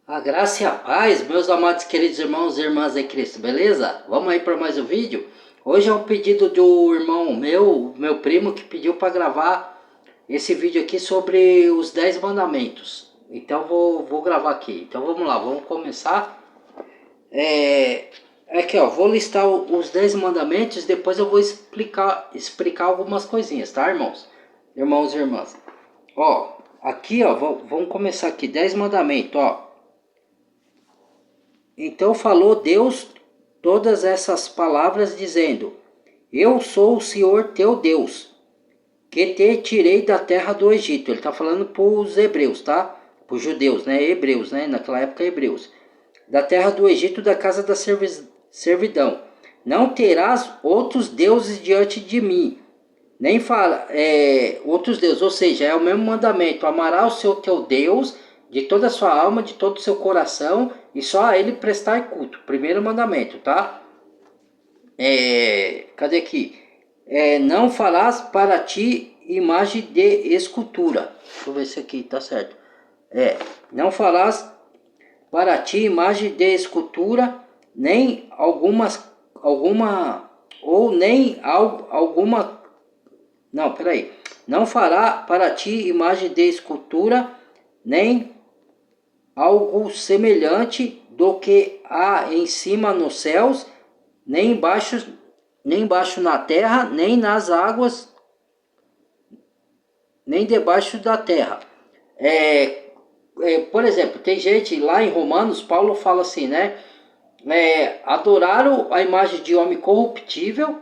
A graça e a paz, meus amados queridos irmãos e irmãs em Cristo, beleza? Vamos aí para mais um vídeo. Hoje é um pedido do irmão meu primo, que pediu para gravar esse vídeo aqui sobre os 10 mandamentos. Então vou gravar aqui. Então vamos lá, vamos começar. Aqui ó, vou listar os 10 mandamentos, depois eu vou explicar algumas coisinhas, tá, irmãos? Irmãos e irmãs. Ó, aqui ó, vamos começar aqui, 10 mandamentos, ó. Então falou Deus todas essas palavras, dizendo: Eu sou o Senhor teu Deus, que te tirei da terra do Egito. Ele está falando para os hebreus, tá? Para os judeus, né? Hebreus, né? Naquela época, hebreus. Da terra do Egito, da casa da servidão. Não terás outros deuses diante de mim. Nem fala outros deuses, ou seja, é o mesmo mandamento: amarás o teu Deus de toda a sua alma, de todo o seu coração, e só a ele prestar culto. Primeiro mandamento, tá? Cadê aqui? Não farás para ti imagem de escultura. Deixa eu ver se aqui tá certo. Não farás para ti imagem de escultura, nem alguma não, peraí. Não fará para ti imagem de escultura, nem algo semelhante do que há em cima nos céus, nem embaixo na terra, nem nas águas, nem debaixo da terra. Por exemplo, tem gente lá em Romanos, Paulo fala assim, né? Adoraram a imagem de homem corruptível,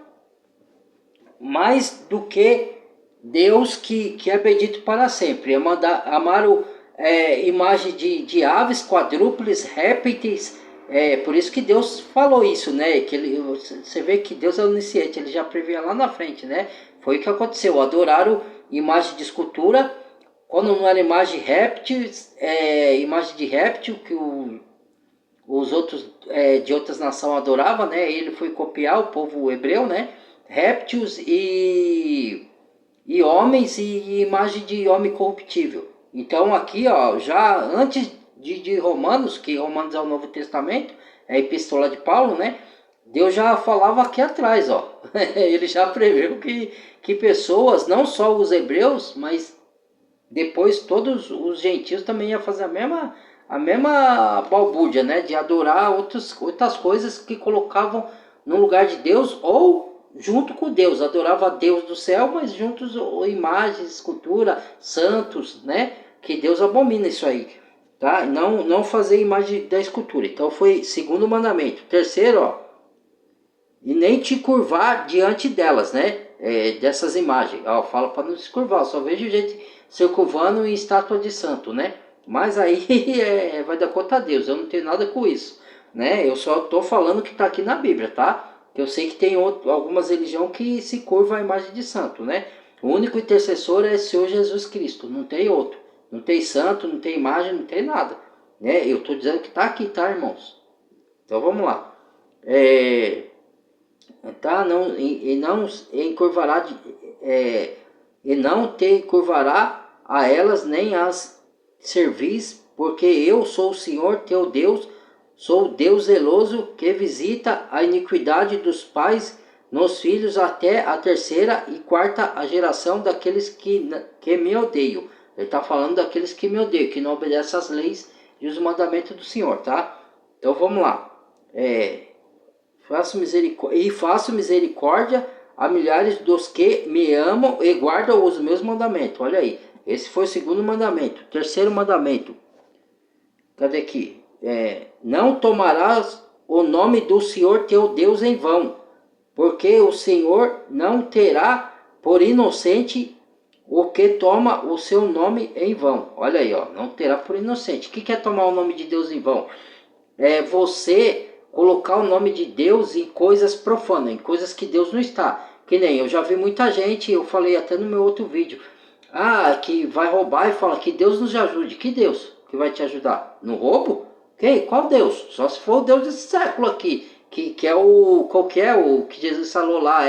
mais do que Deus que é bendito para sempre. Amaram imagem de aves, quadrúpedes, répteis. Por isso que Deus falou isso, né? Você vê que Deus é onisciente, ele já previa lá na frente, né? Foi o que aconteceu. Adoraram imagem de escultura, quando não era imagem imagem de réptil que os outros de outras nações adoravam, né? Ele foi copiar o povo hebreu, né? Répteis e homens e imagem de homem corruptível. Então aqui, ó, já antes de Romanos, que Romanos é o Novo Testamento, é a epístola de Paulo, né? Deus já falava aqui atrás, ó. Ele já preveu que pessoas, não só os hebreus, mas depois todos os gentios também iam fazer a mesma balbúrdia, né? De adorar outras coisas que colocavam no lugar de Deus ou junto com Deus. Adorava a Deus do céu, mas juntos imagens, escultura, santos, né? Que Deus abomina isso aí, tá? Não fazer imagem da escultura. Então foi segundo mandamento. Terceiro, ó, e nem te curvar diante delas, né? Dessas imagens. Ó, fala para não se curvar. Eu só vejo gente se curvando em estátua de santo, né? Mas aí vai dar conta a Deus. Eu não tenho nada com isso, né? Eu só tô falando que tá aqui na Bíblia, tá? Eu sei que tem algumas religiões que se curvam à imagem de santo, né? O único intercessor é o Senhor Jesus Cristo. Não tem outro. Não tem santo, não tem imagem, não tem nada, né? Eu tô dizendo que tá aqui, tá, irmãos? Então vamos lá. Tá? Não encurvará e não te encurvará a elas, nem as servis, porque eu sou o Senhor teu Deus, sou o Deus zeloso, que visita a iniquidade dos pais nos filhos até a terceira e quarta a geração daqueles que me odeiam. Ele está falando daqueles que me odeiam, que não obedecem às leis e os mandamentos do Senhor, tá? Então vamos lá. Faço misericórdia a milhares dos que me amam e guardam os meus mandamentos. Olha aí, esse foi o segundo mandamento. Terceiro mandamento, cadê aqui? Não tomarás o nome do Senhor teu Deus em vão, porque o Senhor não terá por inocente o que toma o seu nome em vão. Olha aí, ó, não terá por inocente. O que é tomar o nome de Deus em vão? Você colocar o nome de Deus em coisas profanas, em coisas que Deus não está. Que nem eu já vi muita gente, eu falei até no meu outro vídeo, que vai roubar e fala que Deus nos ajude. Que Deus que vai te ajudar? No roubo? Qual Deus? Só se for o Deus desse século aqui, que é o que Jesus falou lá,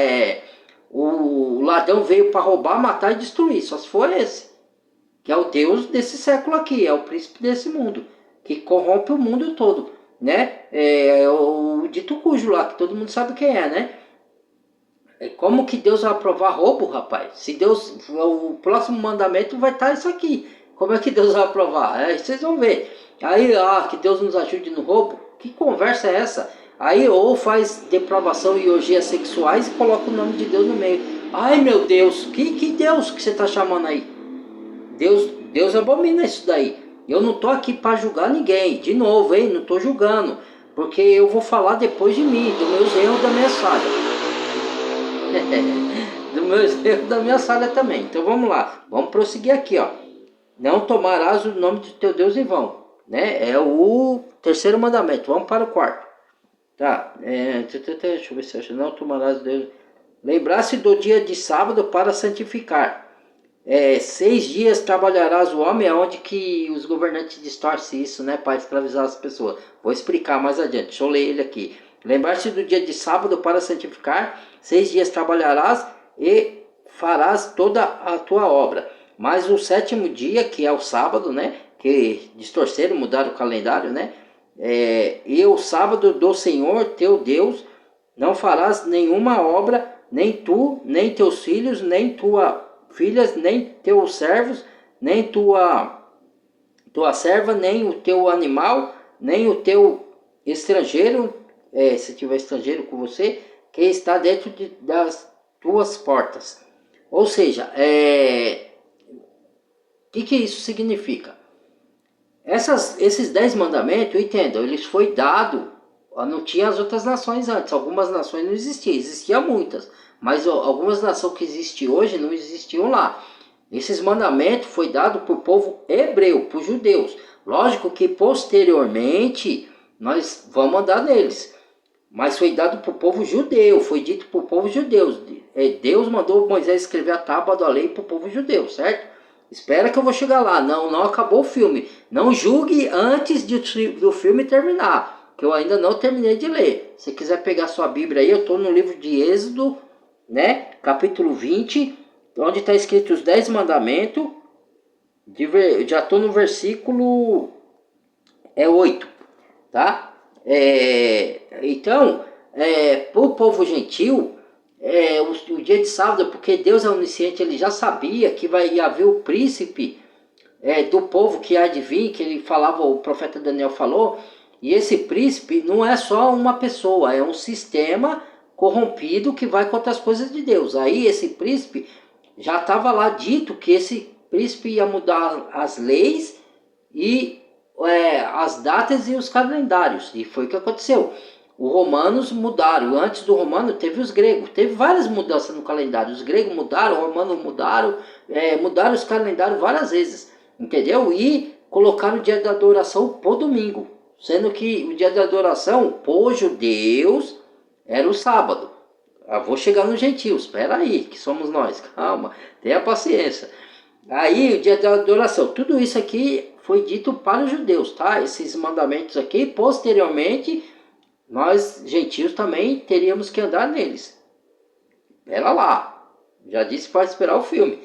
o ladrão veio para roubar, matar e destruir, só se for esse, que é o Deus desse século aqui, é o príncipe desse mundo, que corrompe o mundo todo, né? É o dito cujo lá, que todo mundo sabe quem é, né? Como que Deus vai aprovar roubo, rapaz? Se Deus, o próximo mandamento vai estar isso aqui. Como é que Deus vai aprovar? Aí vocês vão ver. Aí, que Deus nos ajude no roubo. Que conversa é essa? Aí ou faz depravação e orgias sexuais e coloca o nome de Deus no meio. Ai, meu Deus, que Deus que você está chamando aí? Deus abomina isso daí. Eu não tô aqui para julgar ninguém. De novo, hein? Não tô julgando. Porque eu vou falar depois de mim, dos meus erros, da minha falha. Do meu erro, da minha falha também. Então vamos lá. Vamos prosseguir aqui, ó. Não tomarás o nome do teu Deus em vão. Né? É o terceiro mandamento. Vamos para o quarto. Tá. Deixa eu ver se eu acho. Não tomarás o Deus. Lembrar-se do dia de sábado para santificar. 6 dias trabalharás o homem, aonde que os governantes distorcem isso, né, para escravizar as pessoas. Vou explicar mais adiante, deixa eu ler ele aqui. Lembrar-se do dia de sábado para santificar, 6 dias trabalharás e farás toda a tua obra. Mas o sétimo dia, que é o sábado, né, que distorceram, mudaram o calendário, né, e o sábado do Senhor teu Deus, não farás nenhuma obra, nem tu, nem teus filhos, nem tua filhas, nem teus servos, nem tua serva, nem o teu animal, nem o teu estrangeiro, se tiver estrangeiro com você, que está dentro das tuas portas. Ou seja, que isso significa? Esses 10 mandamentos, entendam, eles foi dado, não tinha as outras nações antes, algumas nações não existiam muitas, mas algumas nações que existem hoje não existiam lá. Esses mandamentos foi dado para o povo hebreu, para os judeus. Lógico que posteriormente nós vamos andar neles, mas foi dado para o povo judeu, foi dito para o povo judeu. Deus mandou Moisés escrever a tábua da lei para o povo judeu, certo? Espera que eu vou chegar lá. Não acabou o filme. Não julgue antes do filme terminar, que eu ainda não terminei de ler. Se quiser pegar sua Bíblia aí, eu estou no livro de Êxodo, né? Capítulo 20, onde está escrito os 10 mandamentos. Já estou no versículo 8, tá? Então, para o povo gentil, o dia de sábado, porque Deus é onisciente, ele já sabia que ia haver o príncipe do povo que há de vir, que ele falava, o profeta Daniel falou, e esse príncipe não é só uma pessoa, é um sistema corrompido que vai contra as coisas de Deus. Aí esse príncipe, já estava lá dito que esse príncipe ia mudar as leis e as datas e os calendários, e foi o que aconteceu. Os romanos mudaram, antes do romano teve os gregos, teve várias mudanças no calendário, os gregos mudaram, os romanos mudaram, mudaram os calendários várias vezes, entendeu? E colocaram o dia da adoração por domingo, sendo que o dia da adoração, por judeus, era o sábado. Vou chegar nos gentios, espera aí, que somos nós, calma, tenha paciência. Aí o dia da adoração, tudo isso aqui foi dito para os judeus, tá? Esses mandamentos aqui, posteriormente, nós gentios também teríamos que andar neles. Espera lá, já disse para esperar o filme.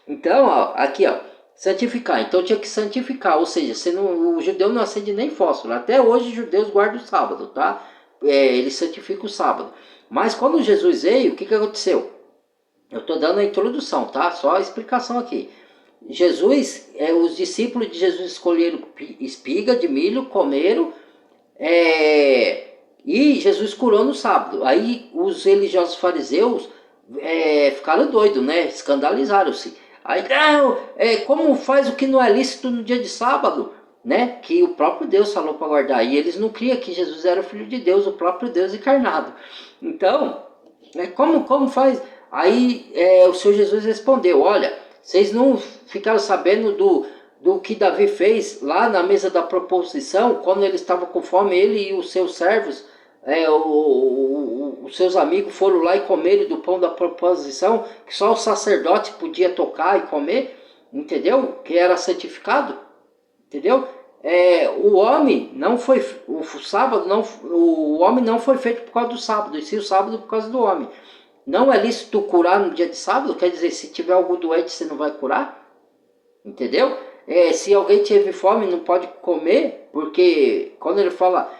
Então, aqui, santificar. Então tinha que santificar, ou seja, o judeu não acende nem fósforo. Até hoje os judeus guardam o sábado, tá? Eles santificam o sábado. Mas quando Jesus veio, o que aconteceu? Eu estou dando a introdução, tá? Só a explicação aqui. Jesus, os discípulos de Jesus escolheram espiga de milho, comeram, e Jesus curou no sábado. Aí os religiosos fariseus ficaram doidos, né? Escandalizaram-se. Aí, como faz o que não é lícito no dia de sábado, né? Que o próprio Deus falou para guardar. E eles não criam que Jesus era o Filho de Deus, o próprio Deus encarnado. Então, como faz? Aí o Senhor Jesus respondeu, olha, vocês não ficaram sabendo do que Davi fez lá na mesa da proposição, quando ele estava com fome, ele e os seus servos, os seus amigos foram lá e comeram do pão da proposição, que só o sacerdote podia tocar e comer, entendeu? Que era santificado, entendeu? O homem não foi, o homem não foi feito por causa do sábado, e sim o sábado por causa do homem. Não é lícito curar no dia de sábado, quer dizer, se tiver algum doente você não vai curar, entendeu? se alguém teve fome não pode comer, porque quando ele fala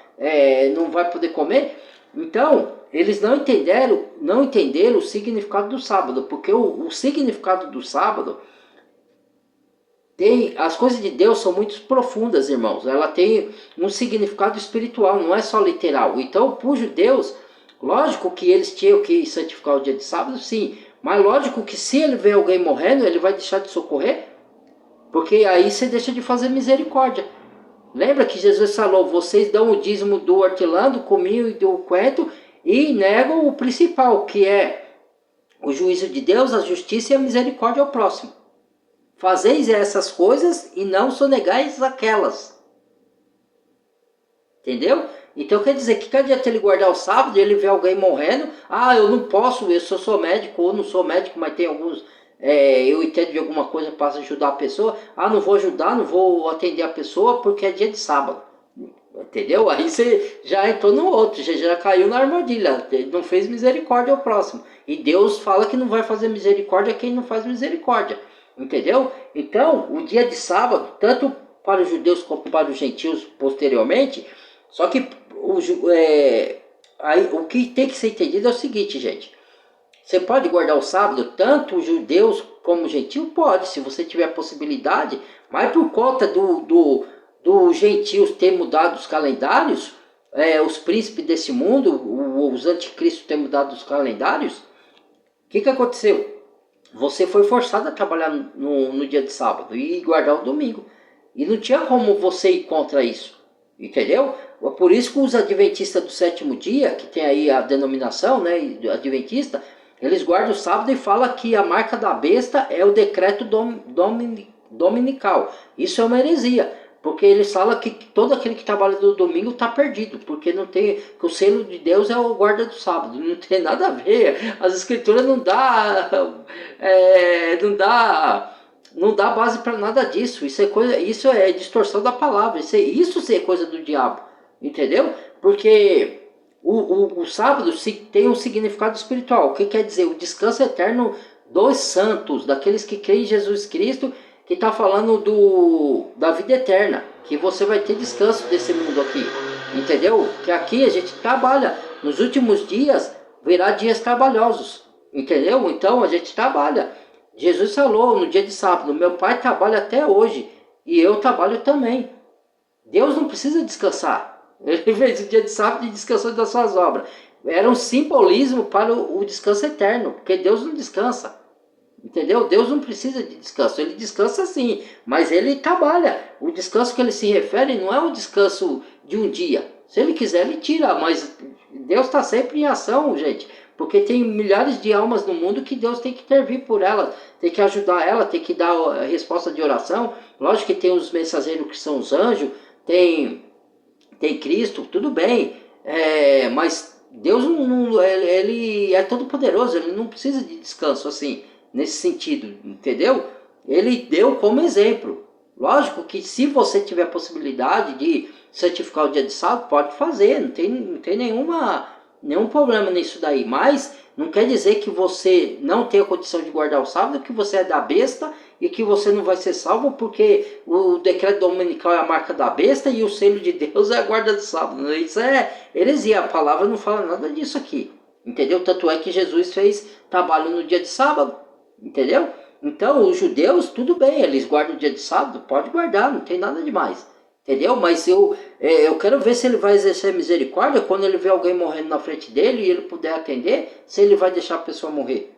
não vai poder comer, então eles não entenderam o significado do sábado, porque o significado do sábado as coisas de Deus são muito profundas, irmãos. Ela tem um significado espiritual, não é só literal. Então, para os judeus, lógico que eles tinham que santificar o dia de sábado, sim. Mas lógico que se ele vê alguém morrendo, ele vai deixar de socorrer, porque aí você deixa de fazer misericórdia. Lembra que Jesus falou, vocês dão o dízimo do hortelã, do cominho e do coentro e negam o principal, que é o juízo de Deus, a justiça e a misericórdia ao próximo. Fazeis essas coisas e não sonegais aquelas. Entendeu? Então quer dizer que cada dia ele guardar o sábado, ele vê alguém morrendo, eu não posso, eu sou médico, ou não sou médico, mas tem alguns, eu entendo de alguma coisa para ajudar a pessoa, não vou ajudar, não vou atender a pessoa porque é dia de sábado. Entendeu? Aí você já entrou no outro, já caiu na armadilha, não fez misericórdia ao próximo. E Deus fala que não vai fazer misericórdia a quem não faz misericórdia. Entendeu? Então, o dia de sábado, tanto para os judeus como para os gentios posteriormente, só que o que tem que ser entendido é o seguinte, gente. Você pode guardar o sábado, tanto os judeus como os gentios? Pode, se você tiver possibilidade, mas por conta dos gentios ter mudado os calendários, os príncipes desse mundo, os anticristos ter mudado os calendários, o que aconteceu? Você foi forçado a trabalhar no dia de sábado e guardar o domingo. E não tinha como você ir contra isso. Entendeu? Por isso que os adventistas do sétimo dia, que tem aí a denominação, né, adventista, eles guardam o sábado e falam que a marca da besta é o decreto dominical. Isso é uma heresia. Porque eles falam que todo aquele que trabalha no domingo está perdido, porque não tem, que o selo de Deus é o guarda do sábado, não tem nada a ver. As escrituras não dá base para nada disso. Isso é distorção da palavra. Isso é coisa do diabo, entendeu? Porque o sábado tem um significado espiritual. O que quer dizer? O descanso eterno dos santos, daqueles que creem em Jesus Cristo, que está falando da vida eterna, que você vai ter descanso desse mundo aqui, entendeu? Que aqui a gente trabalha, nos últimos dias virá dias trabalhosos, entendeu? Então a gente trabalha. Jesus falou no dia de sábado, meu pai trabalha até hoje, e eu trabalho também. Deus não precisa descansar, ele fez o dia de sábado e descansou das suas obras. Era um simbolismo para o descanso eterno, porque Deus não descansa. Entendeu? Deus não precisa de descanso, ele descansa sim, mas ele trabalha. O descanso que ele se refere não é um descanso de um dia. Se ele quiser, ele tira, mas Deus está sempre em ação, gente. Porque tem milhares de almas no mundo que Deus tem que intervir por elas, tem que ajudar ela, tem que dar a resposta de oração. Lógico que tem os mensageiros que são os anjos, tem Cristo, tudo bem, mas Deus ele é todo poderoso, ele não precisa de descanso assim. Nesse sentido, entendeu? Ele deu como exemplo. Lógico que se você tiver a possibilidade de santificar o dia de sábado, pode fazer, não tem nenhum problema nisso daí. Mas não quer dizer que você não tem a condição de guardar o sábado, que você é da besta e que você não vai ser salvo porque o decreto dominical é a marca da besta e o selo de Deus é a guarda do sábado. Isso é heresia, a palavra não fala nada disso aqui. Entendeu? Tanto é que Jesus fez trabalho no dia de sábado. Entendeu? Então, os judeus, tudo bem, eles guardam o dia de sábado, pode guardar, não tem nada demais. Entendeu? Mas eu quero ver se ele vai exercer misericórdia quando ele vê alguém morrendo na frente dele e ele puder atender, se ele vai deixar a pessoa morrer.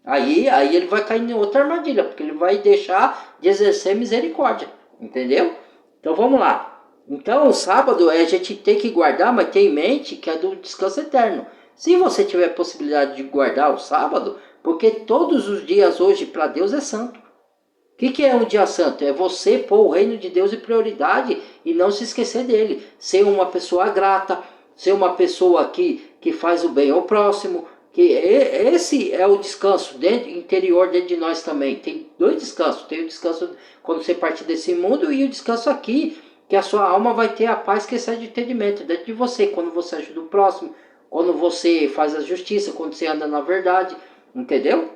Aí ele vai cair em outra armadilha, porque ele vai deixar de exercer misericórdia. Entendeu? Então vamos lá. Então o sábado a gente tem que guardar, mas tem em mente que é do descanso eterno. Se você tiver possibilidade de guardar o sábado, porque todos os dias hoje para Deus é santo. O que é um dia santo? É você pôr o reino de Deus em prioridade e não se esquecer dele. Ser uma pessoa grata, ser uma pessoa que faz o bem ao próximo. Esse é o descanso interior dentro de nós também. Tem dois descansos. Tem o descanso quando você partir desse mundo e o descanso aqui, que a sua alma vai ter a paz que excede o entendimento dentro de você. Quando você ajuda o próximo, quando você faz a justiça, quando você anda na verdade. Entendeu?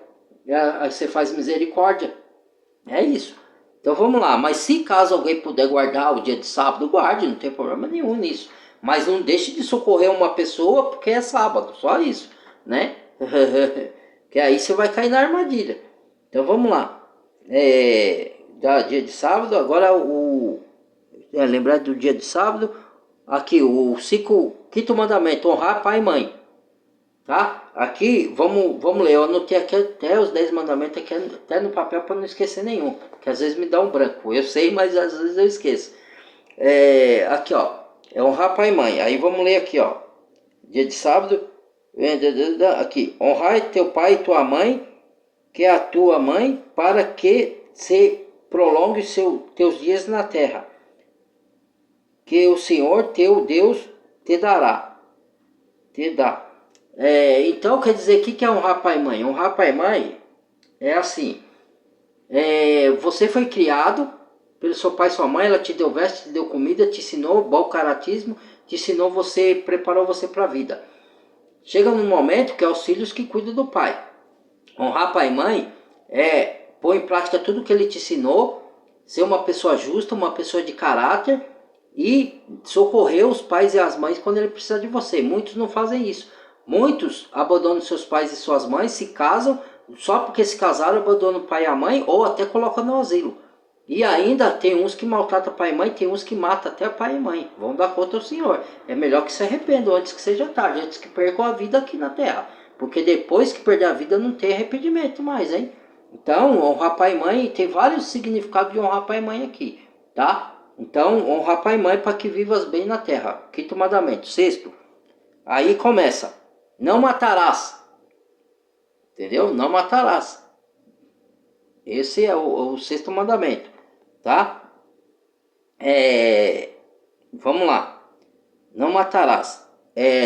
Você faz misericórdia. É isso. Então vamos lá, mas se caso alguém puder guardar o dia de sábado, guarde, não tem problema nenhum nisso. Mas não deixe de socorrer uma pessoa porque é sábado, só isso, né? Que aí você vai cair na armadilha. Então vamos lá. Dia de sábado, agora lembrar do dia de sábado. Aqui, o quinto mandamento, honrar pai e mãe. Tá? Aqui, vamos ler. Eu anotei aqui até os 10 mandamentos, aqui, até no papel para não esquecer nenhum. Que às vezes me dá um branco. Eu sei, mas às vezes eu esqueço. Aqui, ó. É honrar pai e mãe. Aí vamos ler aqui, ó. Dia de sábado. Aqui. Honrar teu pai e tua mãe, que é a tua mãe, para que se prolongue teus dias na terra, que o Senhor teu Deus te dá. Então quer dizer, o que é honrar pai e mãe? Honrar pai e mãe é assim, você foi criado pelo seu pai e sua mãe, ela te deu veste, te deu comida, te ensinou bom caratismo, te ensinou preparou você para a vida. Chega num momento que é os filhos que cuidam do pai. Honrar pai e mãe pôr em prática tudo que ele te ensinou, ser uma pessoa justa, uma pessoa de caráter e socorrer os pais e as mães quando ele precisa de você. Muitos não fazem isso. Muitos abandonam seus pais e suas mães, se casam, só porque se casaram abandonam o pai e a mãe ou até colocam no asilo. E ainda tem uns que maltratam pai e mãe, tem uns que matam até pai e mãe. Vão dar conta ao Senhor. É melhor que se arrependam antes que seja tarde, antes que percam a vida aqui na terra. Porque depois que perder a vida não tem arrependimento mais, hein? Então, honrar pai e mãe, tem vários significados de honrar pai e mãe aqui, tá? Então, honrar pai e mãe para que vivas bem na terra. Quinto mandamento. Sexto, aí começa. Não matarás. Entendeu? Não matarás. Esse é o sexto mandamento, tá? Vamos lá. Não matarás.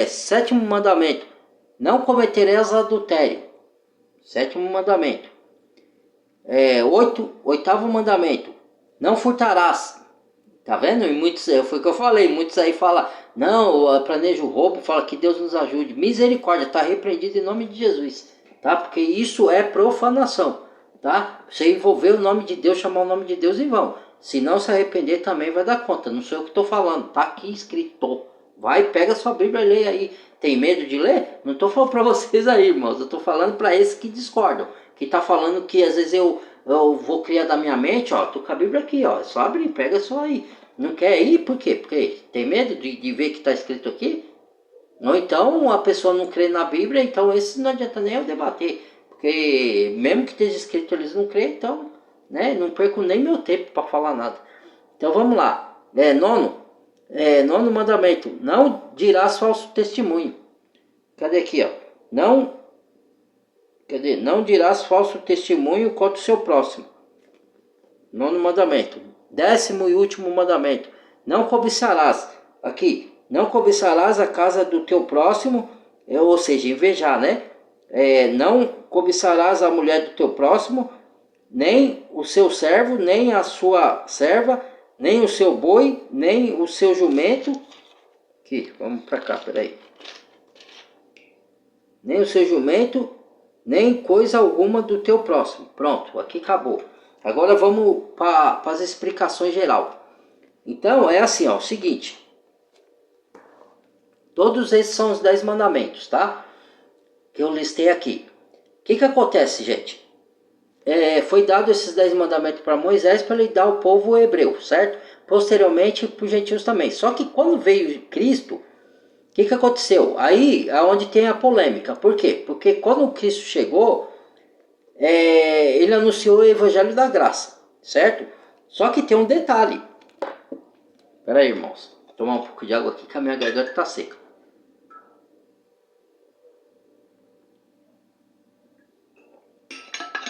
Sétimo mandamento. Não cometerás adultério. Sétimo mandamento. Oitavo mandamento. Não furtarás. Tá vendo? E muitos, foi o que eu falei. Muitos aí falam, não, planeja o roubo, fala que Deus nos ajude. Misericórdia, tá repreendido em nome de Jesus. Tá? Porque isso é profanação. Tá? Você envolver o nome de Deus, chamar o nome de Deus em vão. Se não se arrepender também vai dar conta. Não sou eu que estou falando. Tá aqui escrito. Vai, pega sua Bíblia e lê aí. Tem medo de ler? Não estou falando para vocês aí, irmãos. Eu estou falando para esses que discordam. Que tá falando que às vezes eu vou criar da minha mente, ó. Tô com a Bíblia aqui, ó. É só abrir, pega só aí. Não quer ir? Por quê? Porque tem medo de ver que está escrito aqui? Ou então a pessoa não crê na Bíblia, então esse não adianta nem eu debater. Porque mesmo que esteja escrito eles não creem, então, né, não perco nem meu tempo para falar nada. Então vamos lá. Nono mandamento. Não dirás falso testemunho. Cadê aqui, ó? Não dirás falso testemunho contra o seu próximo. Nono mandamento. Décimo e último mandamento. Não cobiçarás. Aqui. Não cobiçarás a casa do teu próximo. Ou seja, invejar, né? Não cobiçarás a mulher do teu próximo, nem o seu servo, nem a sua serva, nem o seu boi, nem o seu jumento. Aqui, vamos para cá, peraí. Nem o seu jumento, nem coisa alguma do teu próximo. Pronto, aqui acabou. Agora vamos para as explicações geral. Então é assim, ó, o seguinte. Todos esses são os 10 mandamentos, tá? Que eu listei aqui. O que acontece, gente? Foi dado esses 10 mandamentos para Moisés para ele dar ao povo hebreu, certo? Posteriormente para os gentios também. Só que quando veio Cristo, o que aconteceu? Aí é onde tem a polêmica. Por quê? Porque quando Cristo chegou, ele anunciou o evangelho da graça, certo? Só que tem um detalhe. Espera aí, irmãos. Vou tomar um pouco de água aqui que a minha garganta está seca.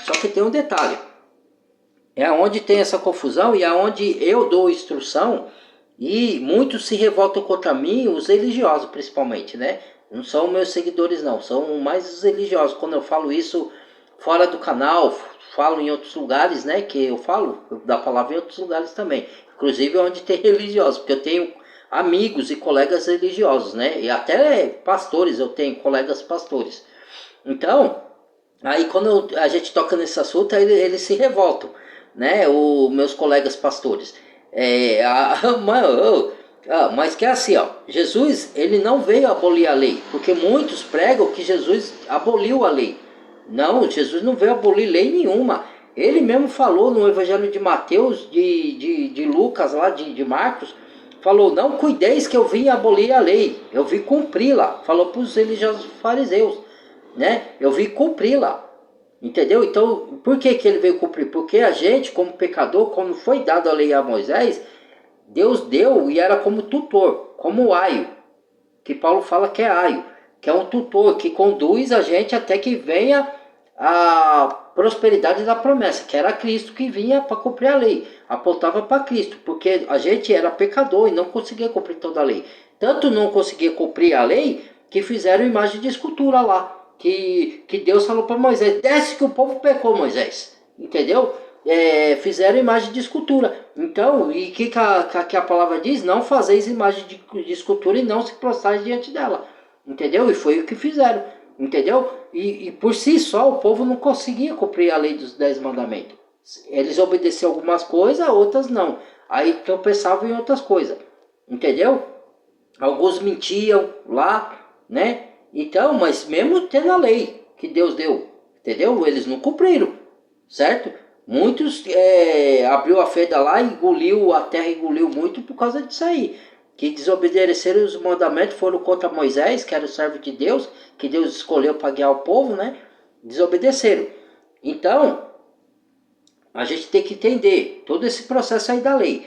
Só que tem um detalhe. É onde tem essa confusão e é onde eu dou instrução e muitos se revoltam contra mim, os religiosos principalmente, né? Não são meus seguidores não, são mais os religiosos. Quando eu falo isso fora do canal, falo em outros lugares, né? Que eu falo da palavra em outros lugares também. Inclusive onde tem religiosos, porque eu tenho amigos e colegas religiosos, né? E até pastores, eu tenho colegas pastores. Então, aí quando a gente toca nesse assunto, eles se revoltam. né, os meus colegas pastores. Mas que é assim, ó, Jesus, ele não veio abolir a lei, porque muitos pregam que Jesus aboliu a lei. Não, Jesus não veio abolir lei nenhuma. Ele mesmo falou no Evangelho de Mateus, de Lucas, lá de Marcos, falou, não cuideis que eu vim abolir a lei, eu vim cumpri-la. Falou para os religiosos fariseus, né? Eu vim cumpri-la. Entendeu? Então, por que ele veio cumprir? Porque a gente, como pecador, quando foi dado a lei a Moisés, Deus deu e era como tutor, como aio, que Paulo fala que é aio, que é um tutor que conduz a gente até que venha a prosperidade da promessa, que era Cristo que vinha para cumprir a lei, apontava para Cristo, porque a gente era pecador e não conseguia cumprir toda a lei. Tanto não conseguia cumprir a lei que fizeram imagem de escultura lá, que Deus falou para Moisés, desce que o povo pecou, Moisés, entendeu? Fizeram imagem de escultura. Então, e que a palavra diz? Não fazeis imagem de escultura e não se prostrais diante dela. Entendeu? E foi o que fizeram. Entendeu? E por si só o povo não conseguia cumprir a lei dos 10 mandamentos. Eles obedeciam algumas coisas, outras não. Aí tropeçavam em outras coisas. Entendeu? Alguns mentiam lá, né? Então, mas mesmo tendo a lei que Deus deu, entendeu? Eles não cumpriram, certo? Muitos abriu a fenda lá, engoliu, a terra engoliu muito por causa disso aí. Que desobedeceram os mandamentos, foram contra Moisés, que era o servo de Deus, que Deus escolheu para guiar o povo, né? Desobedeceram. Então, a gente tem que entender todo esse processo aí da lei.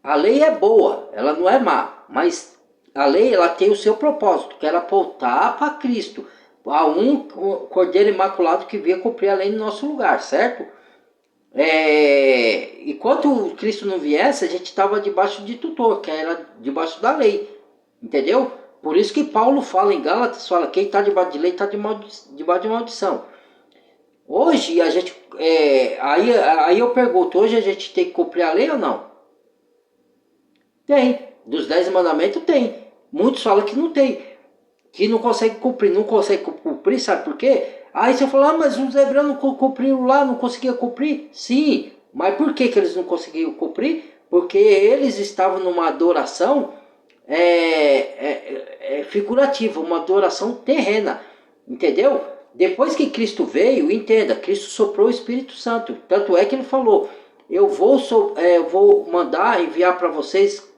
A lei é boa, ela não é má, mas a lei ela tem o seu propósito, que era apontar para Cristo, a um cordeiro imaculado que vinha cumprir a lei no nosso lugar, certo? Enquanto Cristo não viesse, a gente estava debaixo de tutor, que era debaixo da lei, entendeu? Por isso que Paulo fala em Gálatas, fala, quem está debaixo de lei está debaixo de maldição. Hoje a gente, aí eu pergunto, hoje a gente tem que cumprir a lei ou não? Tem, dos 10 mandamentos tem, muitos falam que não tem, que não consegue cumprir, sabe por quê? Aí você fala, mas os hebreus não cumpriram lá, não conseguiam cumprir? Sim, mas por que eles não conseguiam cumprir? Porque eles estavam numa adoração figurativa, uma adoração terrena, entendeu? Depois que Cristo veio, entenda, Cristo soprou o Espírito Santo, tanto é que ele falou, eu vou mandar enviar para vocês,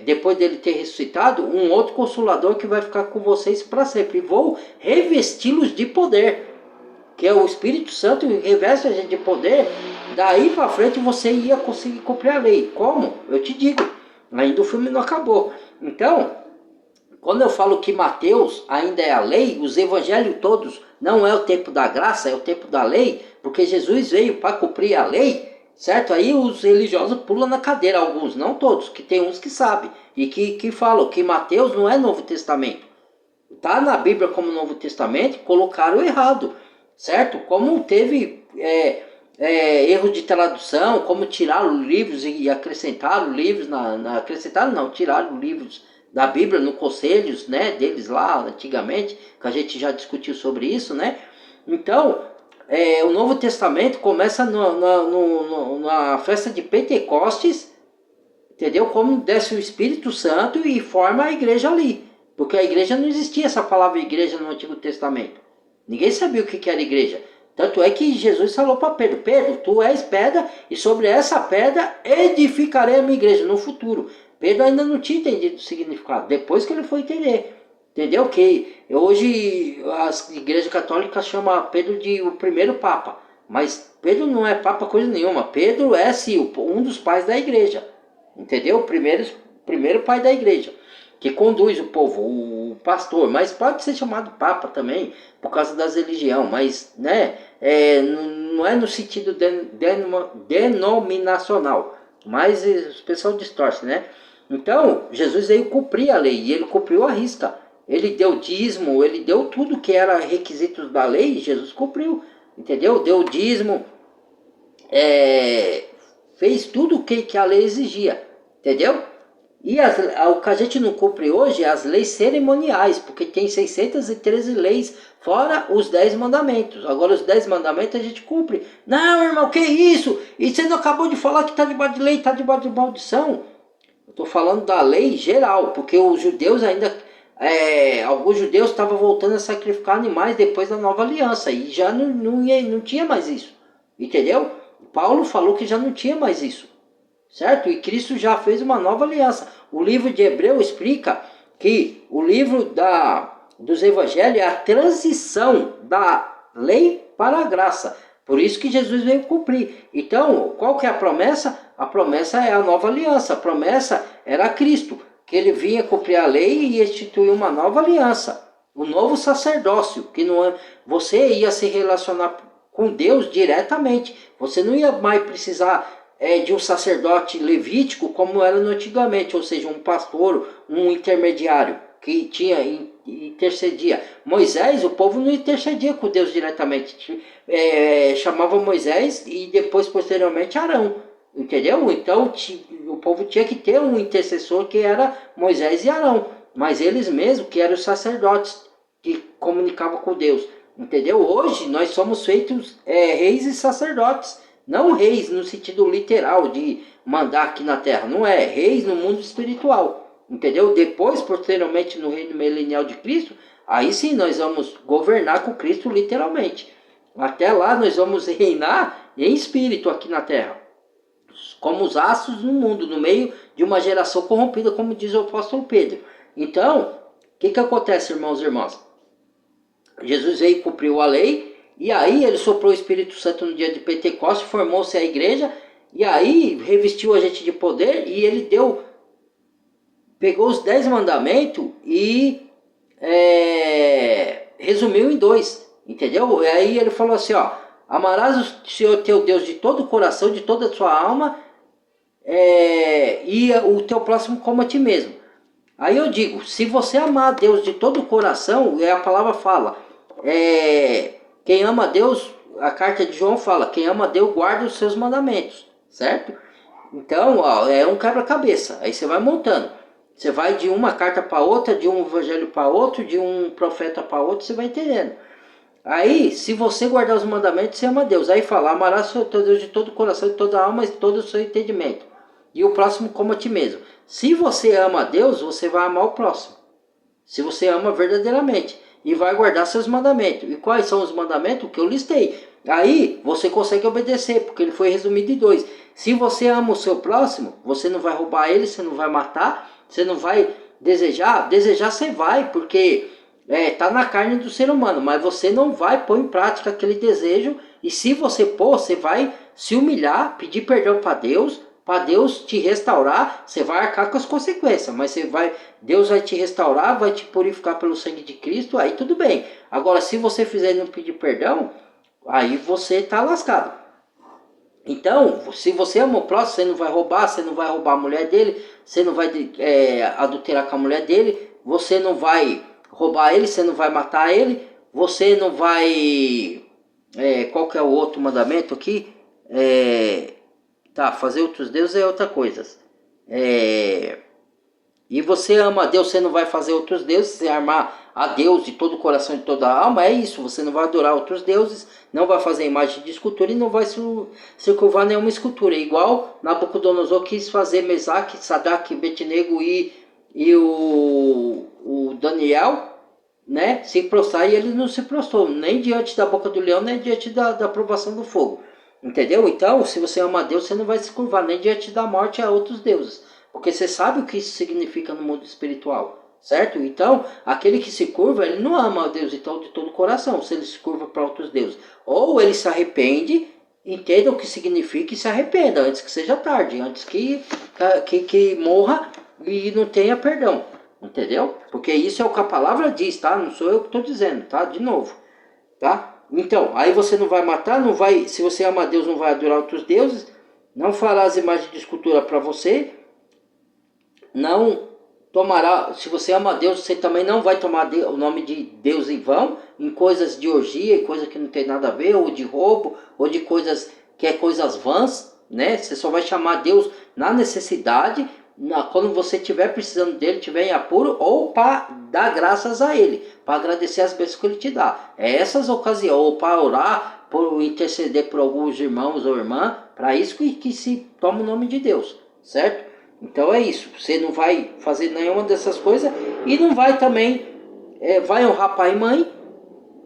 depois dele ter ressuscitado, um outro consolador que vai ficar com vocês para sempre. E vou revesti-los de poder, que é o Espírito Santo, reveste a gente de poder. Daí para frente você ia conseguir cumprir a lei. Como? Eu te digo, ainda o filme não acabou. Então, quando eu falo que Mateus ainda é a lei, os evangelhos todos não é o tempo da graça, é o tempo da lei, porque Jesus veio para cumprir a lei. Certo? Aí os religiosos pulam na cadeira, alguns, não todos, que tem uns que sabem e que falam que Mateus não é Novo Testamento. Tá na Bíblia como Novo Testamento, colocaram errado, certo? Como teve erro de tradução, como tiraram livros e acrescentaram livros, acrescentaram não, tiraram livros da Bíblia no conselhos, né, deles lá antigamente, que a gente já discutiu sobre isso, né? Então, o Novo Testamento começa na festa de Pentecostes, entendeu? Como desce o Espírito Santo e forma a igreja ali. Porque a igreja não existia essa palavra igreja no Antigo Testamento. Ninguém sabia o que era igreja. Tanto é que Jesus falou para Pedro, Pedro, tu és pedra e sobre essa pedra edificarei a minha igreja no futuro. Pedro ainda não tinha entendido o significado, depois que ele foi entender. Entendeu? Que hoje as igrejas católicas chamam Pedro de o primeiro papa. Mas Pedro não é papa coisa nenhuma. Pedro é sim um dos pais da igreja. Entendeu? O primeiro pai da igreja. Que conduz o povo, o pastor. Mas pode ser chamado papa também, por causa das religiões. Mas né, não é no sentido denominacional. Mas o pessoal distorce, né? Então, Jesus veio cumprir a lei. E ele cumpriu a risca. Ele deu dízimo, ele deu tudo que era requisitos da lei, Jesus cumpriu, entendeu? Deu dízimo, fez tudo que a lei exigia, entendeu? E o que a gente não cumpre hoje é as leis cerimoniais, porque tem 613 leis, fora os 10 mandamentos. Agora os 10 mandamentos a gente cumpre. Não, irmão, que isso? E você não acabou de falar que está debaixo de lei, está debaixo de maldição? Eu estou falando da lei geral, porque os judeus ainda... alguns judeus estavam voltando a sacrificar animais depois da nova aliança, e já não tinha mais isso. Entendeu? Paulo falou que já não tinha mais isso. Certo? E Cristo já fez uma nova aliança. O livro de Hebreu explica que o livro dos evangelhos é a transição da lei para a graça. Por isso que Jesus veio cumprir. Então, qual que é a promessa? A promessa é a nova aliança. A promessa era Cristo, que ele vinha cumprir a lei e instituir uma nova aliança. Um novo sacerdócio, que não é, você ia se relacionar com Deus diretamente. Você não ia mais precisar de um sacerdote levítico como era no antigamente, ou seja, um pastor, um intermediário que intercedia. Moisés, o povo não intercedia com Deus diretamente, chamava Moisés e depois posteriormente Arão, entendeu? Então o povo tinha que ter um intercessor que era Moisés e Arão, mas eles mesmos que eram os sacerdotes que comunicavam com Deus, entendeu? Hoje nós somos feitos reis e sacerdotes. Não reis no sentido literal de mandar aqui na terra, não é. Reis no mundo espiritual, entendeu? Depois, posteriormente, no reino milenial de Cristo, aí sim nós vamos governar com Cristo literalmente. Até lá nós vamos reinar em espírito aqui na terra, como os astros no mundo, no meio de uma geração corrompida, como diz o apóstolo Pedro. Então, o que acontece, irmãos e irmãs? Jesus veio e cumpriu a lei. E aí ele soprou o Espírito Santo no dia de Pentecostes, formou-se a igreja, e aí revestiu a gente de poder, e ele pegou os 10 mandamentos e resumiu em 2, entendeu? E aí ele falou assim, ó, amarás o Senhor teu Deus de todo o coração, de toda a sua alma, e o teu próximo como a ti mesmo. Aí eu digo, se você amar a Deus de todo o coração, a palavra fala, quem ama a Deus, a carta de João fala, quem ama a Deus guarda os seus mandamentos, certo? Então, ó, é um quebra-cabeça, aí você vai montando. Você vai de uma carta para outra, de um evangelho para outro, de um profeta para outro, você vai entendendo. Aí, se você guardar os mandamentos, você ama a Deus. Aí fala, amarás o teu Deus de todo o coração, de toda a alma e de todo o seu entendimento. E o próximo como a ti mesmo. Se você ama a Deus, você vai amar o próximo. Se você ama verdadeiramente. E vai guardar seus mandamentos. E quais são os mandamentos? O que eu listei. Aí você consegue obedecer, porque ele foi resumido em 2. Se você ama o seu próximo, você não vai roubar ele, você não vai matar, você não vai desejar. Desejar você vai, porque tá na carne do ser humano. Mas você não vai pôr em prática aquele desejo. E se você pôr, você vai se humilhar, pedir perdão para Deus te restaurar, você vai arcar com as consequências, mas Deus vai te restaurar, vai te purificar pelo sangue de Cristo, aí tudo bem. Agora, se você fizer e não pedir perdão, aí você está lascado. Então, se você ama o próximo, você não vai roubar a mulher dele, você não vai adulterar com a mulher dele, você não vai roubar ele, você não vai matar ele, você não vai... qual que é o outro mandamento aqui? Fazer outros deuses é outra coisa. E você ama a Deus, você não vai fazer outros deuses, você amar a Deus de todo o coração e de toda a alma, é isso. Você não vai adorar outros deuses, não vai fazer imagem de escultura e não vai circunvar nenhuma escultura. Igual Nabucodonosor quis fazer Mesaque, Sadraque, Abednego e o Daniel, né, se prostrar, e ele não se prostrou, nem diante da boca do leão, nem diante da provação do fogo. Entendeu? Então, se você ama a Deus, você não vai se curvar nem diante da morte a outros deuses. Porque você sabe o que isso significa no mundo espiritual. Certo? Então, aquele que se curva, ele não ama a Deus de todo o coração. Se ele se curva para outros deuses. Ou ele se arrepende, entenda o que significa e se arrependa. Antes que seja tarde. Antes que morra e não tenha perdão. Entendeu? Porque isso é o que a palavra diz, tá? Não sou eu que estou dizendo, tá? De novo. Tá? Então, aí você não vai matar, não vai, se você ama a Deus, não vai adorar outros deuses, não farás imagem de escultura para você, não tomará, se você ama a Deus, você também não vai tomar o nome de Deus em vão, em coisas de orgia, coisa que não tem nada a ver, ou de roubo, ou de coisas vãs, né? Você só vai chamar Deus na necessidade, quando você estiver precisando dele, estiver em apuro, ou para dar graças a ele, para agradecer as bênçãos que ele te dá. É essas ocasiões, ou para orar, por interceder por alguns irmãos ou irmã, para isso que se toma o nome de Deus, certo? Então é isso, você não vai fazer nenhuma dessas coisas e não vai também, vai honrar pai e mãe,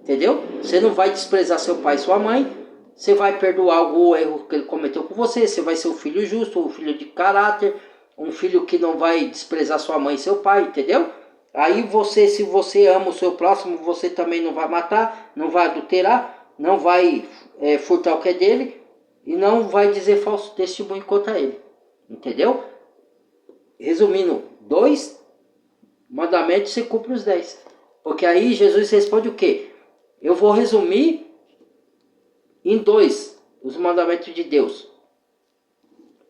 entendeu? Você não vai desprezar seu pai e sua mãe, você vai perdoar algum erro que ele cometeu com você, você vai ser um filho justo, um filho de caráter, um filho que não vai desprezar sua mãe e seu pai, entendeu? Aí você, se você ama o seu próximo, você também não vai matar, não vai adulterar, não vai furtar o que é dele e não vai dizer falso testemunho contra ele, entendeu? Resumindo, 2 mandamentos você cumpre os 10. Porque aí Jesus responde o quê? Eu vou resumir em 2 os mandamentos de Deus.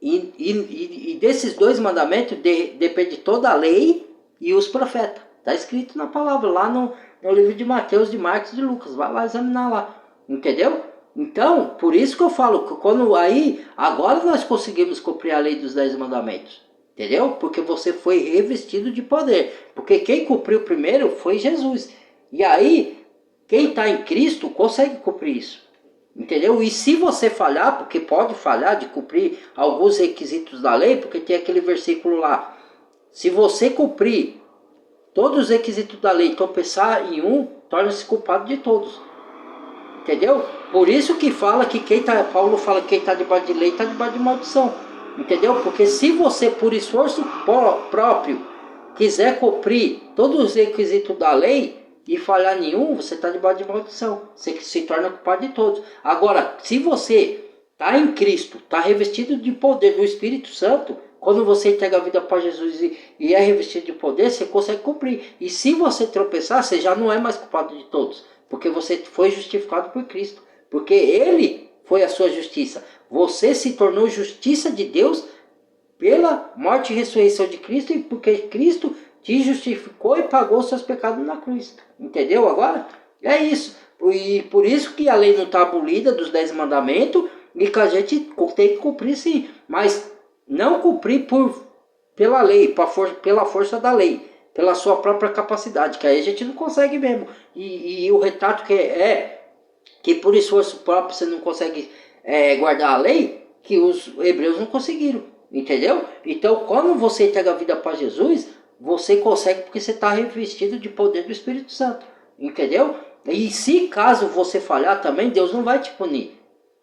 E desses 2 mandamentos depende toda a lei e os profetas. Está escrito na palavra, lá no livro de Mateus, de Marcos e de Lucas. Vai lá examinar lá. Entendeu? Então, por isso que eu falo, que quando aí, agora nós conseguimos cumprir a lei dos 10 mandamentos. Entendeu? Porque você foi revestido de poder. Porque quem cumpriu primeiro foi Jesus. E aí, quem está em Cristo consegue cumprir isso. Entendeu? E se você falhar, porque pode falhar de cumprir alguns requisitos da lei, porque tem aquele versículo lá. Se você cumprir todos os requisitos da lei, tropeçar em um, torna-se culpado de todos. Entendeu? Por isso que fala que Paulo fala que quem está debaixo de lei está debaixo de maldição. Entendeu? Porque se você, por esforço próprio, quiser cumprir todos os requisitos da lei e falhar nenhum, você está debaixo de maldição. Você se torna culpado de todos. Agora, se você está em Cristo, está revestido de poder do Espírito Santo, quando você entrega a vida para Jesus e é revestido de poder, você consegue cumprir. E se você tropeçar, você já não é mais culpado de todos. Porque você foi justificado por Cristo. Porque Ele foi a sua justiça. Você se tornou justiça de Deus pela morte e ressurreição de Cristo, e porque Cristo te justificou e pagou seus pecados na cruz. Entendeu agora? É isso. E por isso que a lei não está abolida dos 10 mandamentos e que a gente tem que cumprir sim. Mas não cumprir pela lei, pela força da lei, pela sua própria capacidade, que aí a gente não consegue mesmo. E o retrato que por esforço próprio você não consegue guardar a lei, que os hebreus não conseguiram, entendeu? Então, quando você entrega a vida para Jesus, você consegue porque você está revestido de poder do Espírito Santo, entendeu? E se caso você falhar também, Deus não vai te punir,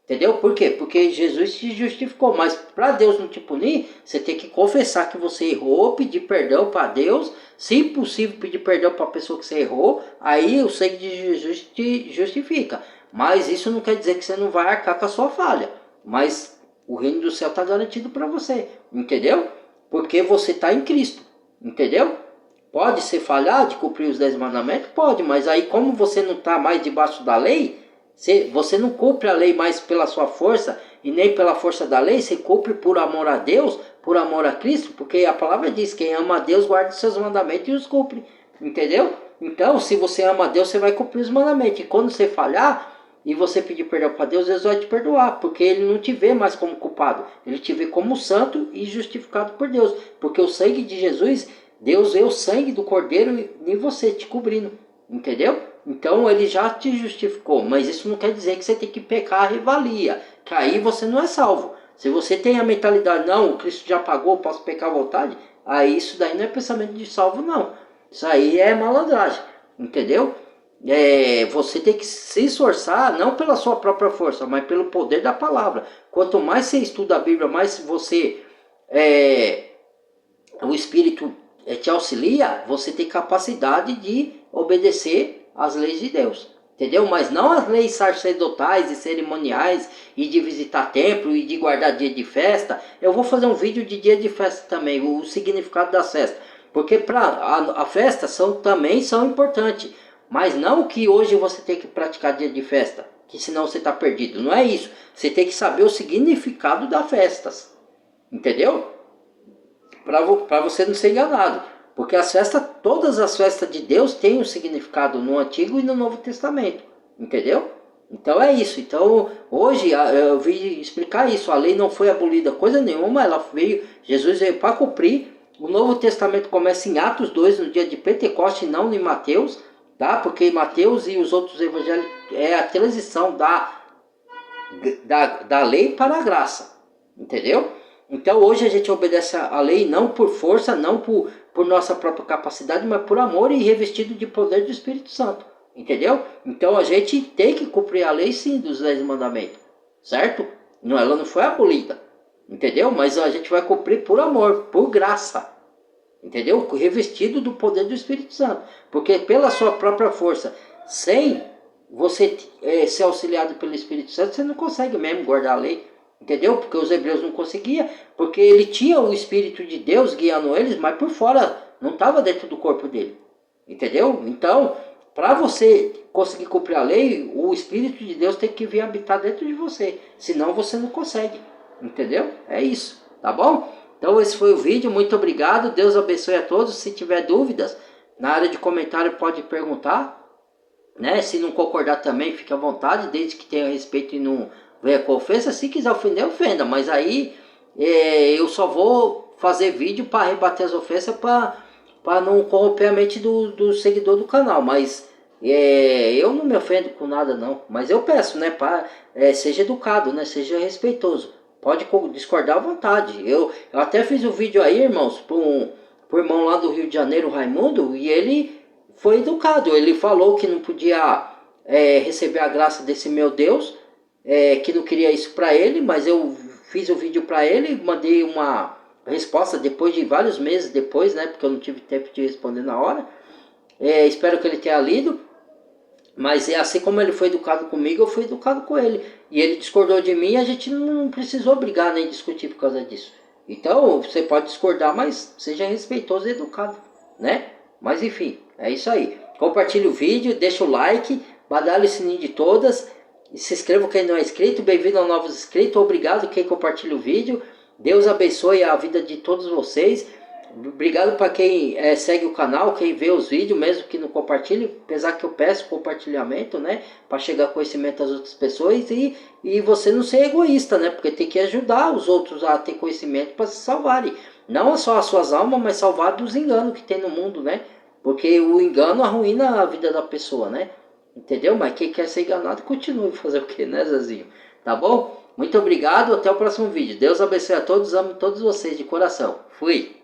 entendeu? Por quê? Porque Jesus te justificou, mas para Deus não te punir, você tem que confessar que você errou, pedir perdão para Deus, se possível pedir perdão para a pessoa que você errou, aí o sangue de Jesus te justifica. Mas isso não quer dizer que você não vai arcar com a sua falha. Mas o reino do céu está garantido para você. Entendeu? Porque você está em Cristo. Entendeu? Pode ser falhar de cumprir os 10 mandamentos? Pode. Mas aí como você não está mais debaixo da lei, você não cumpre a lei mais pela sua força e nem pela força da lei. Você cumpre por amor a Deus, por amor a Cristo. Porque a palavra diz, quem ama a Deus guarda os seus mandamentos e os cumpre. Entendeu? Então, se você ama a Deus, você vai cumprir os mandamentos. E quando você falhar e você pedir perdão para Deus, Deus vai te perdoar, porque Ele não te vê mais como culpado, Ele te vê como santo e justificado por Deus, porque o sangue de Jesus, Deus vê o sangue do Cordeiro em você, te cobrindo, entendeu? Então Ele já te justificou, mas isso não quer dizer que você tem que pecar a revalia, que aí você não é salvo. Se você tem a mentalidade, não, o Cristo já pagou, posso pecar à vontade, aí isso daí não é pensamento de salvo não, isso aí é malandragem, entendeu? Você tem que se esforçar, não pela sua própria força, mas pelo poder da palavra. Quanto mais você estuda a Bíblia, mais o Espírito te auxilia, você tem capacidade de obedecer às leis de Deus. Entendeu? Mas não as leis sacerdotais e cerimoniais, e de visitar templo, e de guardar dia de festa. Eu vou fazer um vídeo de dia de festa também, o significado das festas. Porque a festa também são importantes. Mas não que hoje você tem que praticar dia de festa, que senão você está perdido. Não é isso. Você tem que saber o significado das festas. Entendeu? Para você não ser enganado. Porque todas as festas de Deus têm um significado no Antigo e no Novo Testamento. Entendeu? Então é isso. Então hoje eu vim explicar isso. A lei não foi abolida coisa nenhuma, ela veio, Jesus veio para cumprir. O Novo Testamento começa em Atos 2, no dia de Pentecostes, não em Mateus, tá? Porque Mateus e os outros evangelhos é a transição da lei para a graça, entendeu? Então hoje a gente obedece a lei não por força, não por nossa própria capacidade, mas por amor e revestido de poder do Espírito Santo, entendeu? Então a gente tem que cumprir a lei sim dos 10 mandamentos, certo? Não, ela não foi abolida, entendeu? Mas a gente vai cumprir por amor, por graça, entendeu? Revestido do poder do Espírito Santo, porque pela sua própria força, sem você ser auxiliado pelo Espírito Santo, você não consegue mesmo guardar a lei, entendeu? Porque os hebreus não conseguiam, porque ele tinha o Espírito de Deus guiando eles, mas por fora, não estava dentro do corpo dele, entendeu? Então, para você conseguir cumprir a lei, o Espírito de Deus tem que vir habitar dentro de você, senão você não consegue, entendeu? É isso, tá bom? Então esse foi o vídeo, muito obrigado, Deus abençoe a todos. Se tiver dúvidas, na área de comentário pode perguntar, né? Se não concordar também, fique à vontade, desde que tenha respeito e não venha com ofensa. Se quiser ofender, ofenda, mas aí eu só vou fazer vídeo para rebater as ofensas, para não corromper a mente do seguidor do canal, mas eu não me ofendo com nada não, mas eu peço, né, seja educado, né, seja respeitoso. Pode discordar à vontade. Eu até fiz um vídeo aí, irmãos, pro irmão lá do Rio de Janeiro, Raimundo, e ele foi educado. Ele falou que não podia receber a graça desse meu Deus, que não queria isso para ele, mas eu fiz o vídeo para ele, mandei uma resposta depois de vários meses depois, né, porque eu não tive tempo de responder na hora. Espero que ele tenha lido. Mas assim como ele foi educado comigo, eu fui educado com ele. E ele discordou de mim e a gente não precisou brigar nem discutir por causa disso. Então, você pode discordar, mas seja respeitoso e educado, né? Mas enfim, é isso aí. Compartilhe o vídeo, deixa o like, badale o sininho de todas. E se inscreva quem não é inscrito. Bem-vindo aos novos inscritos. Obrigado quem compartilha o vídeo. Deus abençoe a vida de todos vocês. Obrigado para quem segue o canal, quem vê os vídeos, mesmo que não compartilhe, apesar que eu peço compartilhamento, né, para chegar conhecimento às outras pessoas e você não ser egoísta, né, porque tem que ajudar os outros a ter conhecimento para se salvarem, não só as suas almas, mas salvar dos enganos que tem no mundo, né, porque o engano arruína a vida da pessoa, né, entendeu? Mas quem quer ser enganado, continue fazer o que, né, Zezinho? Tá bom? Muito obrigado, até o próximo vídeo. Deus abençoe a todos, amo todos vocês de coração. Fui!